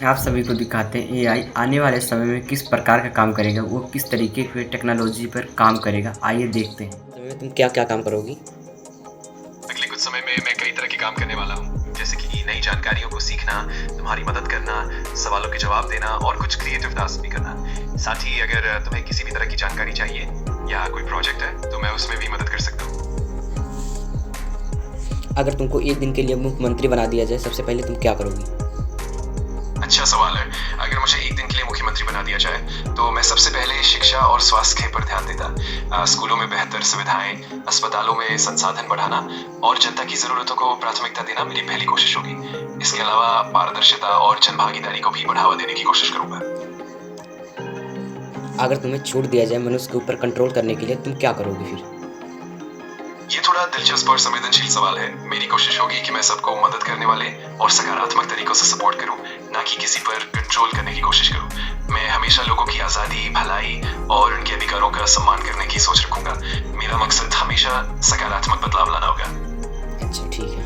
आप सभी को दिखाते हैं एआई आने वाले समय में किस प्रकार का काम करेगा, वो किस तरीके की टेक्नोलॉजी पर काम करेगा। आइए देखते हैं। समय में तुम क्या क्या काम करोगी? अगले कुछ समय में मैं कई तरह के काम करने वाला हूँ, जैसे कि नई जानकारियों को सीखना, तुम्हारी मदद करना, सवालों के जवाब देना और कुछ क्रिएटिव टास्क भी करना। साथ ही अगर तुम्हें किसी भी तरह की जानकारी चाहिए या कोई प्रोजेक्ट है तो मैं उसमें भी मदद कर सकता हूँ। अगर तुमको एक दिन के लिए मुख्यमंत्री बना दिया जाए, सबसे पहले तुम क्या करोगी? अच्छा सवाल है। अगर मुझे एक दिन के लिए मुख्यमंत्री बना दिया जाए तो मैं सबसे पहले शिक्षा और स्वास्थ्य पर ध्यान देता। स्कूलों में बेहतर सुविधाएं, अस्पतालों में संसाधन बढ़ाना और जनता की जरूरतों को प्राथमिकता देना मेरी पहली कोशिश होगी। इसके अलावा पारदर्शिता और जनभागीदारी को भी बढ़ावा देने की कोशिश करूंगा। अगर तुम्हें छूट दिया जाए मनुष्य के ऊपर कंट्रोल करने के लिए, तुम क्या करोगे फिर? ये थोड़ा दिलचस्प और संवेदनशील सवाल है। मेरी कोशिश होगी कि मैं सबको मदद करने वाले और सकारात्मक तरीकों से सपोर्ट करूं, ना कि किसी पर कंट्रोल करने की कोशिश करूं। मैं हमेशा लोगों की आज़ादी, भलाई और उनके अधिकारों का सम्मान करने की सोच रखूंगा। मेरा मकसद हमेशा सकारात्मक बदलाव लाना होगा। अच्छा, ठीक है।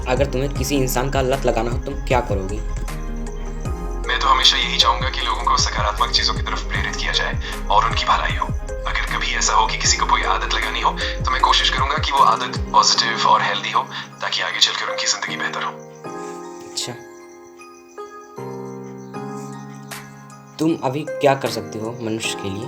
अगर तुम्हें किसी इंसान का लत लगाना हो, तुम क्या करोगी? मैं तो हमेशा यही चाहूंगा कि लोगों को सकारात्मक चीजों की तरफ प्रेरित किया जाए और उनकी भलाई हो। अगर कभी ऐसा हो कि किसी को कोई आदत लगानी हो तो मैं कोशिश करूंगा कि वो आदत पॉजिटिव और हेल्दी हो, ताकि आगे चलकर उनकी जिंदगी बेहतर हो। अच्छा, तुम अभी क्या कर सकते हो मनुष्य के लिए?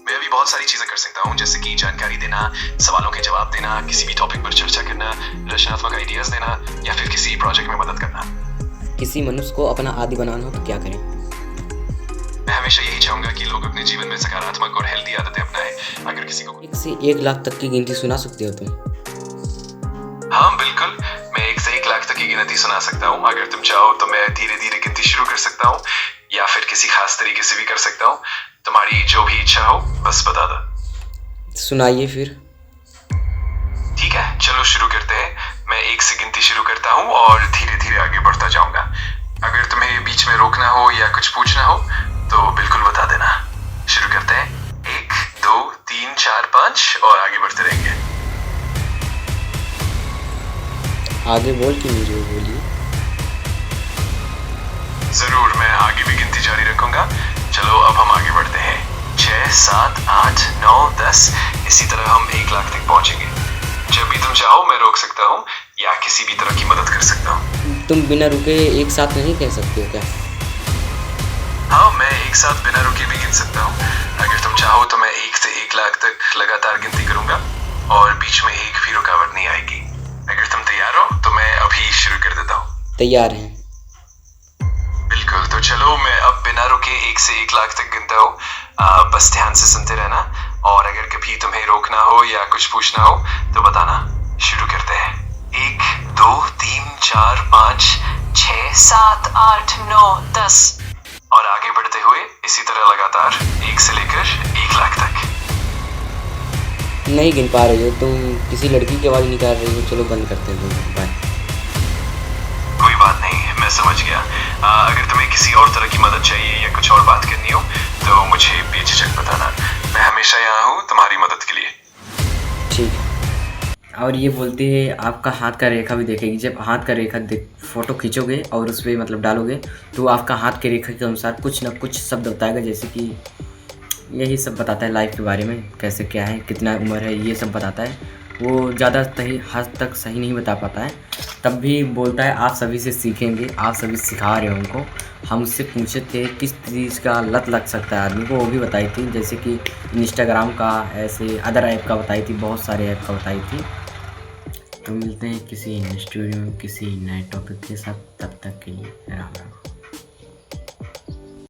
मैं अभी बहुत सारी चीजें कर सकता हूँ, जैसे कि जानकारी देना, सवालों के जवाब देना, किसी भी टॉपिक पर चर्चा करना, रचनात्मक आइडियाज देना या फिर किसी प्रोजेक्ट में मदद करना। किसी मनुष्य को अपना आदि बनाना हो तो क्या करें? मैं हमेशा यही चाहूंगा कि लोग अपने जीवन में सकारात्मक और हेल्दी आदतें अपनाएं। अगर किसी को 1 से 1 लाख तक की गिनती सुना सकते हो तुम? हाँ बिल्कुल, मैं 1 से 1 लाख तक की गिनती सुना सकता हूँ। अगर तुम चाहो तो मैं धीरे धीरे गिनती शुरू कर सकता हूँ या फिर किसी खास तरीके से भी कर सकता हूँ। तुम्हारी जो भी इच्छा हो बस बता दो। सुनाइए फिर। ठीक है, चलो शुरू करते हैं। मैं 1 से गिनती शुरू करता हूँ और धीरे धीरे आगे बढ़ता जाऊंगा। अगर तुम्हें बीच में रोकना हो या कुछ पूछना हो तो बिल्कुल बता देना। शुरू करते हैं। 1, 2, 3, 4, 5 और आगे बढ़ते रहेंगे। आगे बोल कि मुझे बोलिए। जरूर, मैं आगे भी गिनती जारी रखूंगा। चलो अब हम आगे बढ़ते हैं। 6, 7, 8, 9, 10, इसी तरह हम 1 लाख तक पहुंचेंगे। जब भी तुम चाहो मैं रोक सकता हूँ या किसी भी तरह की मदद कर सकता हूँ। तुम बिना रुके एक साथ नहीं कह सकते हो क्या? हाँ, मैं एक साथ बिना रुके भी गिन सकता हूँ। अगर तुम चाहो तो मैं 1 से 1 लाख तक लगातार गिनती करूंगा और बीच में एक भी रुकावट नहीं आएगी। अगर तुम तैयार हो तो मैं अभी शुरू कर देता हूँ। तैयार हैं। बिल्कुल, तो चलो मैं अब बिना रुके 1 से 1 लाख तक गिनता हूँ। बस ध्यान से सुनते रहना और अगर कभी तुम्हें रोकना हो या कुछ पूछना हो तो बताना। शुरू करते हैं। 1, 2, 3, 4, 5, 6, 7, 8, 9, 10 और आगे बढ़ते हुए इसी तरह लगातार 1 से लेकर 1 लाख तक। नहीं गिन पा रही हो तुम, किसी लड़की की आवाज़ निकाल रही हो। चलो बंद करते हैं, बाय। कोई बात नहीं, मैं समझ गया। अगर तुम्हें किसी और तरह की मदद चाहिए या कुछ और बात करनी हो तो मुझे बेझिझक बताना। मैं हमेशा यहाँ हूँ तुम्हारी मदद के लिए। ठीक है। और ये बोलते हैं आपका हाथ का रेखा भी देखेगी। जब हाथ का रेखा फ़ोटो खींचोगे और उस पर मतलब डालोगे तो आपका हाथ के रेखा के अनुसार कुछ ना कुछ शब्द बताएगा, जैसे कि यही सब बताता है लाइफ के बारे में, कैसे क्या है, कितना उम्र है, ये सब बताता है। वो ज़्यादा सही हद तक सही नहीं बता पाता है, तब भी बोलता है आप सभी से सीखेंगे, आप सभी सिखा रहे हो उनको। हम उससे पूछे थे किस चीज़ का लत लग सकता है आदमी को, वो भी बताई थी, जैसे कि इंस्टाग्राम का, ऐसे अदर ऐप का बताई थी, बहुत सारे ऐप का बताई थी। तो मिलते हैं किसी नेक्स्ट वीडियो में किसी नए टॉपिक के साथ, तब तक के लिए राम राम।